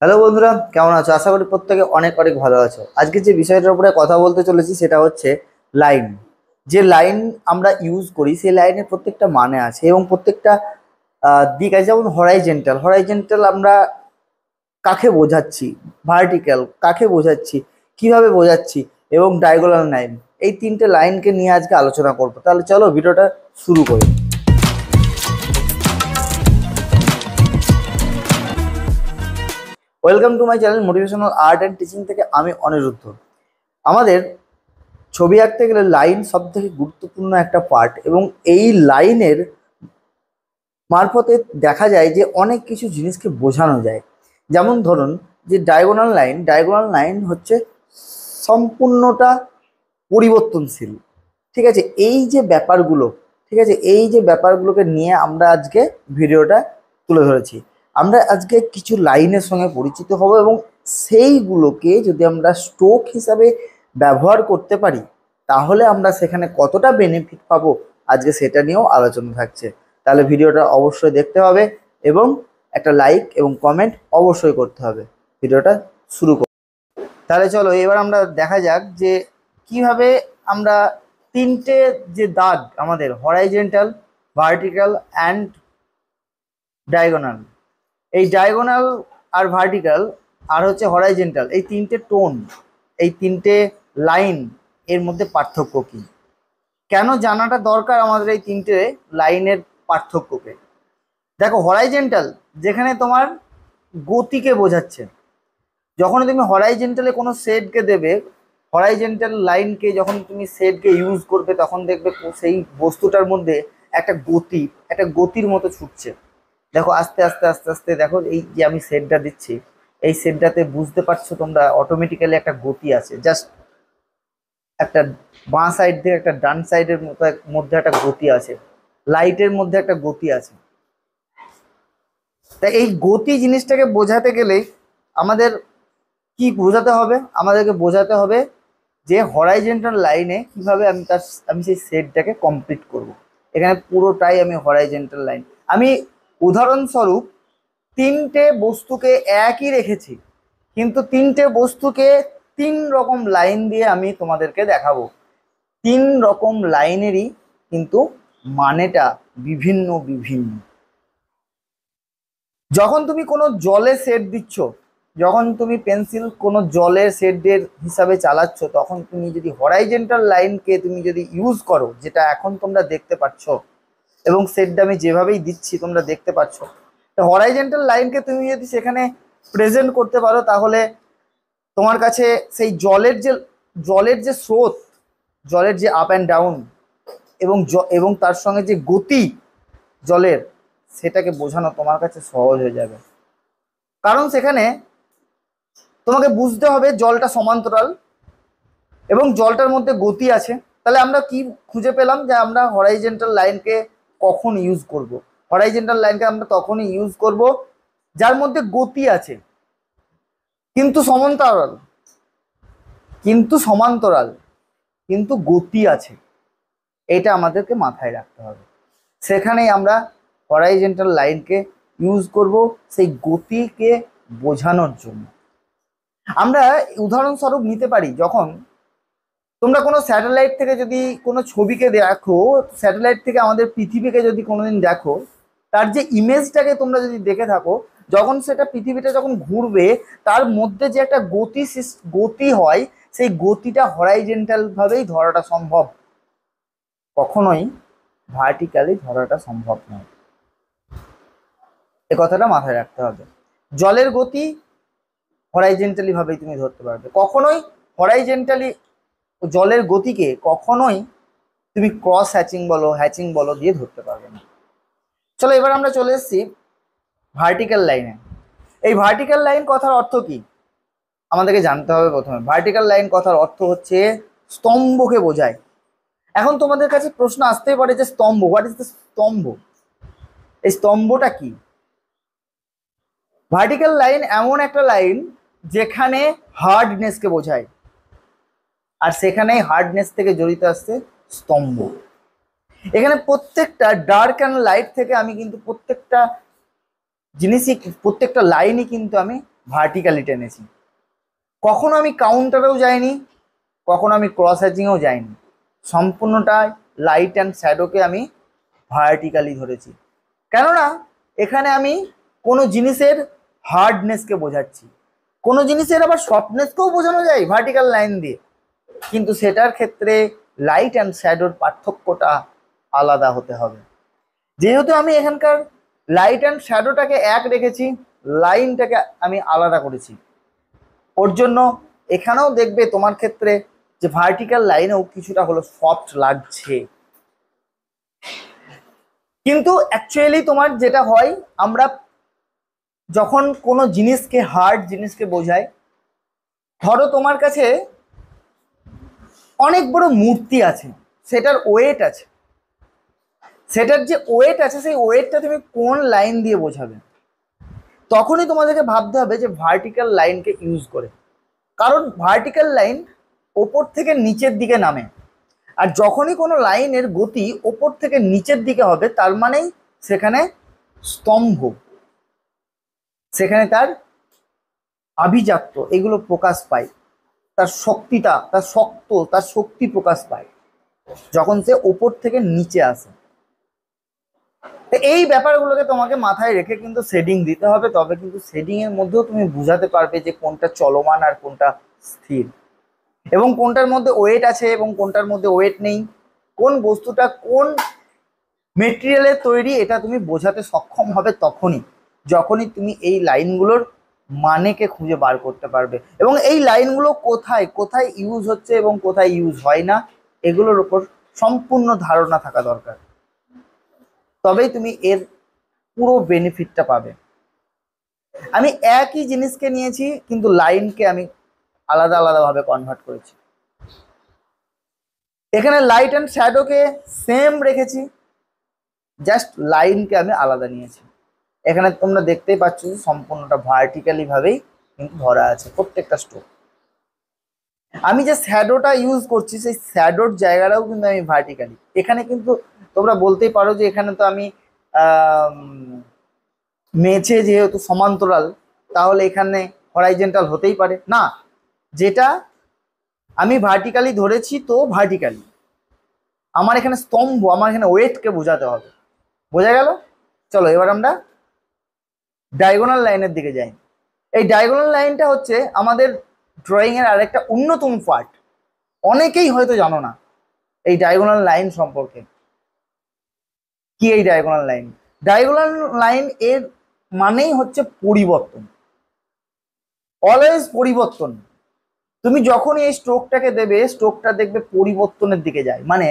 Hello বন্ধুরা, কেমন আছো? আশা করি প্রত্যেকে অনেক অনেক ভালো আছো। আজকে যে বিষয়টার উপরে কথা বলতে চলেছি সেটা হচ্ছে লাইন। যে লাইন আমরা ইউজ করি সেই লাইনের প্রত্যেকটা মানে আছে এবং প্রত্যেকটা দিক আছে। যেমন হরাইজেন্টাল, হরাইজেন্টাল আমরা কাকে বোঝাচ্ছি, ভার্টিক্যাল কাকে বোঝাচ্ছি, কিভাবে বোঝাচ্ছি, এবং ডায়াগোনাল লাইন, এই তিনটে লাইনকে নিয়ে আজকে আলোচনা করবো। তাহলে চলো ভিডিওটা শুরু করি। Welcome to my channel motivational art and teaching থেকে আমি অনিরুদ্ধ। আমাদের ছবি আঁকতে গেলে লাইন সব থেকে গুরুত্বপূর্ণ একটা পার্ট, এবং এই লাইনের মারফতে দেখা যায় যে অনেক কিছু জিনিসকে বোঝানো যায়। যেমন ধরুন যে ডায়াগোনাল লাইন, ডায়াগোনাল লাইন হচ্ছে সম্পূর্ণটা পরিবর্তনশীল। ঠিক আছে, এই যে ব্যাপারগুলো, ঠিক আছে, এই যে ব্যাপারগুলোকে নিয়ে আমরা আজকে ভিডিওটা তুলে ধরেছি। আমরা আজকে কিছু লাইনের সঙ্গে পরিচিত হব এবং সেইগুলোকে যদি আমরা স্ট্রোক হিসাবে ব্যবহার করতে পারি তাহলে আমরা সেখানে কতটা বেনিফিট পাবো আজকে সেটা নিয়েও আলোচনা থাকছে। তাহলে ভিডিওটা অবশ্যই দেখতে হবে এবং একটা লাইক এবং কমেন্ট অবশ্যই করতে হবে। ভিডিওটা শুরু করি। তাহলে চলো এবার আমরা দেখা যাক যে কিভাবে আমরা তিনটে যে দাগ আমাদের হরাইজেন্টাল, ভার্টিক্যাল অ্যান্ড ডায়াগোনাল, এই ডায়াগোনাল আর ভার্টিক্যাল আর হচ্ছে হরাইজেন্টাল, এই তিনটে টোন, এই তিনটে লাইন, এর মধ্যে পার্থক্য কি, কেন জানাটা দরকার আমাদের এই তিনটে লাইনের পার্থক্যকে। দেখো, হরাইজেন্টাল যেখানে তোমার গতিকে বোঝাচ্ছে, যখন তুমি হরাইজেন্টালে কোনো শেডকে দেবে, হরাইজেন্টাল লাইনকে যখন তুমি শেডকে ইউজ করবে তখন দেখবে সেই বস্তুটার মধ্যে একটা গতির মতো ছুটছে। দেখো আস্তে আস্তে আস্তে আস্তে দেখো, এই যে আমি শেডটা দিচ্ছি, এই শেডটাতে বুঝতে পারছো তোমরা অটোমেটিক্যালি একটা গতি আছে। জাস্ট একটা বাঁ সাইড থেকে একটা ডান সাইডের মধ্যে একটা গতি আছে, লাইটের মধ্যে একটা গতি আছে। তাই এই গতি জিনিসটাকে বোঝাতে গেলে আমাদের কি বোঝাতে হবে? আমাদেরকে বোঝাতে হবে যে হরাইজেন্টাল লাইনে কিভাবে আমি সেই সেটটাকে কমপ্লিট করব। এখানে পুরোটাই আমি হরাইজেন্টাল লাইন, আমি উদাহরণস্বরূপ তিনটে বস্তুকে একই রেখেছি, কিন্তু তিনটে বস্তুকে তিন রকম লাইন দিয়ে আমি তোমাদেরকে দেখাবো। তিন রকম লাইনেরই কিন্তু মানেটা বিভিন্ন বিভিন্ন। যখন তুমি কোনো জলে সেট দিচ্ছ, যখন তুমি পেন্সিল কোনো জলের শেডের হিসাবে চালাচ্ছ, তখন তুমি যদি হরাইজেন্টাল লাইনকে তুমি যদি ইউজ করো, যেটা এখন তোমরা দেখতে পাচ্ছ এবং শেডটা আমি যেভাবেই দিচ্ছি তোমরা দেখতে পাচ্ছ, তো হরাইজেন্টাল লাইনকে তুমি যদি সেখানে প্রেজেন্ট করতে পারো তাহলে তোমার কাছে সেই জলের যে স্রোত, জলের যে আপ অ্যান্ড ডাউন এবং তার সঙ্গে যে গতি জলের, সেটাকে বোঝানো তোমার কাছে সহজ হয়ে যাবে। কারণ সেখানে তোমাকে বুঝতে হবে জলটা সমান্তরাল এবং জলটার মধ্যে গতি আছে। তাহলে আমরা কি খুঁজে পেলাম যে আমরা হরাইজেন্টাল লাইনকে কখন ইউজ করব। হরাইজেন্টাল লাইনকে আমরা তখনই ইউজ করব যার মধ্যে গতি আছে কিন্তু সমান্তরাল, কিন্তু গতি আছে, এটা আমাদেরকে মাথায় রাখতে হবে। সেখানেই আমরা হরাইজেন্টাল লাইনকে ইউজ করব সেই গতিকে বোঝানোর জন্য। আমরা উদাহরণস্বরূপ নিতে পারি, যখন তোমরা কোনো স্যাটেলাইট থেকে যদি কোনো ছবিকে দেখো, স্যাটেলাইট থেকে আমাদের পৃথিবীকে যদি কোনোদিন দেখো, তার যে ইমেজটাকে তোমরা যদি দেখে থাকো, যখন সেটা পৃথিবীটা যখন ঘুরবে তার মধ্যে যে একটা গতি হয়, সেই গতিটা হরাইজেন্টাল ভাবেই ধরাটা সম্ভব, কখনোই ভার্টিক্যালি ধরাটা সম্ভব নয়। এ কথাটা মাথায় রাখতে হবে। জলের গতি হরাইজেন্টালি ভাবেই তুমি ধরতে পারবে, কখনোই হরাইজেন্টালি জলের গতিকে কখনোই তুমি ক্রস হ্যাচিং বলো দিয়ে ধরতে পারবে না। চলো এবার আমরা চলে এসেছি ভার্টিক্যাল লাইনে। এই ভার্টিক্যাল লাইন কথার অর্থ কি আমাদেরকে জানতে হবে। প্রথমে ভার্টিক্যাল লাইন কথার অর্থ হচ্ছে স্তম্ভকে বোঝায়। এখন তোমাদের কাছে প্রশ্ন আসতেই পারে যে স্তম্ভ, হোয়াট ইজ দ্য স্তম্ভ, এই স্তম্ভটা কি? ভার্টিক্যাল লাইন এমন একটা লাইন যেখানে হার্ডনেসকে বোঝায়, আর সেখানেই হার্ডনেস থেকে জড়িত আসছে স্তম্ভ। এখানে প্রত্যেকটা ডার্ক অ্যান্ড লাইট থেকে আমি কিন্তু প্রত্যেকটা জিনিসই, প্রত্যেকটা লাইনই কিন্তু আমি ভার্টিক্যালি টেনেছি। কখনো আমি কাউন্টারেও যাইনি, কখনো আমি ক্রস হ্যাচিংয়েও যাইনি, সম্পূর্ণটাই লাইট অ্যান্ড শ্যাডোকে আমি ভার্টিক্যালি ধরেছি। কেননা এখানে আমি কোনো জিনিসের হার্ডনেসকে বোঝাচ্ছি, কোনো জিনিসের আবার সফটনেসকেও বোঝানো যায় ভার্টিক্যাল লাইন দিয়ে, কিন্তু সেটার ক্ষেত্রে লাইট অ্যান্ড শ্যাডোর পার্থক্যটা আলাদা হতে হবে। যেহেতু আমি এখানকার লাইট অ্যান্ড শ্যাডোটাকে এক রেখেছি, লাইনটাকে আমি আলাদা করেছি, ওর জন্য এখানেও দেখবে তোমার ক্ষেত্রে যে ভার্টিক্যাল লাইনেও কিছুটা হলো সফট লাগছে। কিন্তু অ্যাকচুয়ালি তোমার যেটা হয়, আমরা যখন কোনো জিনিসকে হার্ড জিনিসকে বোঝাই, ধরো তোমার কাছে অনেক বড় মূর্তি আছে, সেটার ওয়েট আছে, সেটার যে ওয়েট আছে সেই ওয়েটটা তুমি কোন লাইন দিয়ে বোঝাবে, তখনই তোমাদেরকে ভাবতে হবে যে ভার্টিক্যাল লাইনকে ইউজ করে। কারণ ভার্টিক্যাল লাইন ওপর থেকে নিচের দিকে নামে, আর যখনই কোনো লাইনের গতি ওপর থেকে নিচের দিকে হবে, তার মানেই সেখানে স্তম্ভ, সেখানে তার আভিজাত্য এগুলো প্রকাশ পায়, তার শক্তিটা, তার শক্ত, তার শক্তি প্রকাশ পায় যখন সে ওপর থেকে নিচে আসে। এই ব্যাপারগুলোকে তোমাকে মাথায় রেখে কিন্তু শেডিং দিতে হবে, তবে কিন্তু শেডিং এর মধ্যেও তুমি বুঝাতে পারবে যে কোনটা চলমান আর কোনটা স্থির, এবং কোনটার মধ্যে ওয়েট আছে এবং কোনটার মধ্যে ওয়েট নেই, কোন বস্তুটা কোন মেটেরিয়ালের তৈরি, এটা তুমি বোঝাতে সক্ষম হবে তখনই যখনই তুমি এই লাইনগুলোর মানেকে খুঁজে বার করতে পারবে, এবং এই লাইনগুলো কোথায় কোথায় ইউজ হচ্ছে এবং কোথায় ইউজ হয় না এগুলোর উপর সম্পূর্ণ ধারণা থাকা দরকার, তবেই তুমি এর পুরো বেনিফিটটা পাবে। আমি একই জিনিসকে নিয়েছি কিন্তু লাইনকে আমি আলাদা আলাদাভাবে কনভার্ট করেছি। এখানে লাইট অ্যান্ড শ্যাডোকে সেম রেখেছি, জাস্ট লাইনকে আমি আলাদা নিয়েছি। এখানে তোমরা দেখতেই পাচ্ছ যে সম্পূর্ণটা ভার্টিক্যালি ভাবেই কিন্তু ধরা আছে প্রত্যেকটা স্ট্রোক। আমি যে শ্যাডোটা ইউজ করছি সেই শ্যাডোর জায়গাটাও কিন্তু আমি ভার্টিক্যালি, এখানে কিন্তু তোমরা বলতেই পারো যে এখানে তো আমি মেঝে যেহেতু সমান্তরাল, তাহলে এখানে হরাইজেন্টাল হতেই পারে না, যেটা আমি ভার্টিক্যালি ধরেছি তো ভার্টিক্যালি, আমার এখানে স্তম্ভ, আমার এখানে ওয়েটকে বোঝাতে হবে। বোঝা গেল? চলো এবার আমরা ডায়াগোনাল লাইনের দিকে যাই। এই ডায়াগোনাল লাইনটা হচ্ছে আমাদের ড্রয়িং এর আরেকটা অন্যতম পার্ট, অনেকেই হয়তো জানো না এই ডায়াগোনাল লাইন সম্পর্কে। কি এই ডায়াগোনাল লাইন? ডায়াগোনাল লাইন এর মানেই হচ্ছে পরিবর্তন, অলওয়েজ পরিবর্তন। তুমি যখনই এই স্ট্রোকটাকে দেবে, স্ট্রোকটা দেখবে পরিবর্তনের দিকে যায়, মানে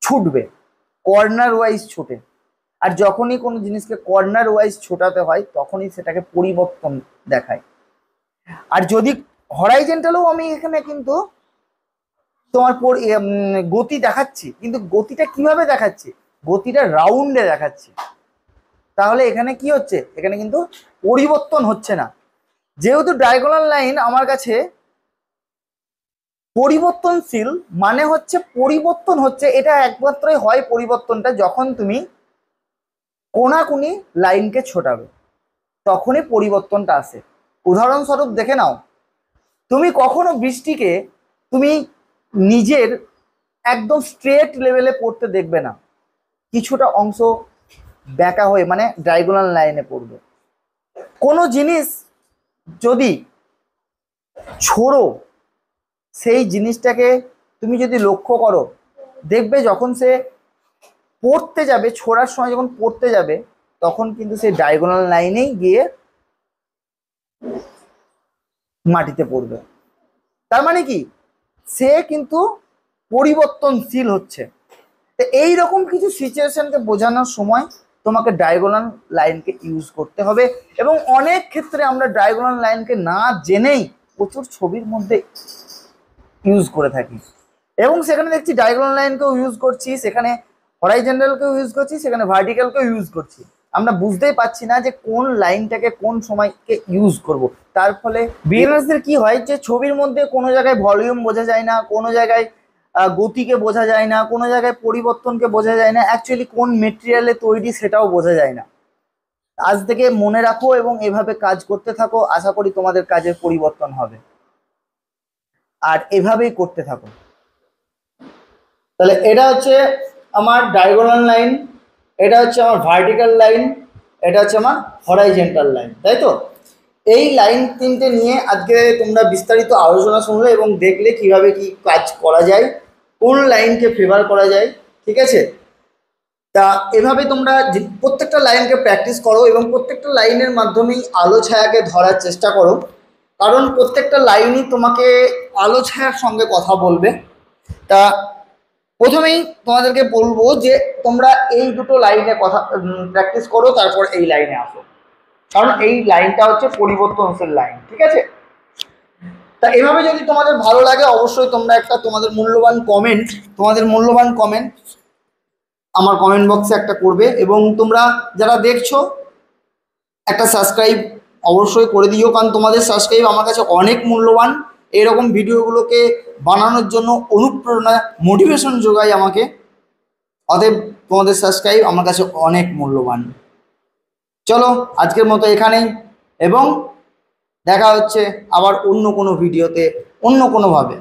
ছুটবে, কর্নার ওয়াইজ ছোটে। আর যখনই কোনো জিনিসকে কর্নার ওয়াইজ ছোটাতে হয় তখনই সেটাকে পরিবর্তন দেখায়। আর যদি হরাইজেন্টালও আমি এখানে কিন্তু তোমার গতি দেখাচ্ছি, কিন্তু গতিটা কিভাবে দেখাচ্ছি? গতিটা রাউন্ডে দেখাচ্ছি। তাহলে এখানে কি হচ্ছে? এখানে কিন্তু পরিবর্তন হচ্ছে না, যেহেতু ডায়াগোনাল লাইন আমার কাছে পরিবর্তনশীল, মানে হচ্ছে পরিবর্তন হচ্ছে, এটা একমাত্রই হয় পরিবর্তনটা যখন তুমি কোনাকুনি লাইনকে ছোটাবে, তখনই পরিবর্তনটা আসে। উদাহরণস্বরূপ দেখে নাও, তুমি কখনো বৃষ্টিকে তুমি নিজের একদম স্ট্রেট লেভেলে পড়তে দেখবে না, কিছুটা অংশ ব্যাকা হয়ে মানে ডায়াগোনাল লাইনে পড়বে। কোনো জিনিস যদি ছোড়ো, সেই জিনিসটাকে তুমি যদি লক্ষ্য করো, দেখবে যখন সে পড়তে যাবে, ছোড়ার সময় যখন পড়তে যাবে, তখন কিন্তু সেই ডায়াগোনাল লাইনেই গিয়ে মাটিতে পড়বে। তার মানে কি? সে কিন্তু পরিবর্তনশীল হচ্ছে। তো এইরকম কিছু সিচুয়েশনকে বোঝানোর সময় তোমাকে ডায়াগোনাল লাইনকে ইউজ করতে হবে, এবং অনেক ক্ষেত্রে আমরা ডায়াগোনাল লাইনকে না জেনেই প্রচুর ছবির মধ্যে ইউজ করে থাকি, এবং সেখানে দেখছি ডায়াগোনাল লাইনকেও ইউজ করছি, সেখানে হরাইজন্টালকেও ইউজ করছি, সেখানে ভার্টিক্যালকেও ইউজ করছি। আমরা বুঝতেই পারছি না যে কোন লাইনটাকে কোন সময়কে ইউজ করব। তার ফলে বিগিনার্সদের কি হয় যে ছবির মধ্যে কোনো জায়গায় ভলিউম বোঝা যায় না, কোনো জায়গায় গতিকে বোঝা যায় না, কোনো জায়গায় পরিবর্তনকে বোঝা যায় না, অ্যাকচুয়ালি কোন মেটেরিয়ালে তৈরি সেটাও বোঝা যায় না। আজ থেকে মনে রাখো এবং এভাবে কাজ করতে থাকো, আশা করি তোমাদের কাজের পরিবর্তন হবে। আর এভাবেই করতে থাকো। তাহলে এটা হচ্ছে আমার ডায়াগোনাল লাইন, এটা হচ্ছে আমার ভার্টিক্যাল লাইন, এটা হচ্ছে আমার হরাইজন্টাল লাইন, তাই তো? এই লাইন তিনটে নিয়ে আজকে তোমরা বিস্তারিত আলোচনা শুনলে এবং দেখলে কিভাবে কি কাজ করা যায়, কোন লাইনকে ফেভার করা যায়, ঠিক আছে? তা এভাবে তোমরা প্রত্যেকটা লাইনকে প্র্যাকটিস করো এবং প্রত্যেকটা লাইনের মাধ্যমেই আলো ছায়াকে ধরার চেষ্টা করো, কারণ প্রত্যেকটা লাইনই তোমাকে আলো ছায়ার সঙ্গে কথা বলবে। তা প্রথমেই তোমাদেরকে বলবো যে তোমরা এই দুটো লাইনে কথা প্র্যাকটিস করো, তারপর এই লাইনে আসো, কারণ এই লাইনটা হচ্ছে পরিবর্তনশীল লাইন, ঠিক আছে? তা এভাবে যদি তোমাদের ভালো লাগে অবশ্যই তোমরা একটা তোমাদের মূল্যবান কমেন্ট আমার কমেন্ট বক্সে একটা করবে, এবং তোমরা যারা দেখছো একটা সাবস্ক্রাইব অবশ্যই করে দিও, কারণ তোমাদের সাবস্ক্রাইব আমার কাছে অনেক মূল্যবান। এরকম ভিডিওগুলোকে বানানোর জন্য অনুপ্রেরণা, মোটিভেশন যোগায় আমাকে। অতএব তোমাদের সাবস্ক্রাইব আমার কাছে অনেক মূল্যবান। চলো আজকের মতো এখানেই, এবং দেখা হচ্ছে আবার অন্য কোনো ভিডিওতে অন্য কোনোভাবে।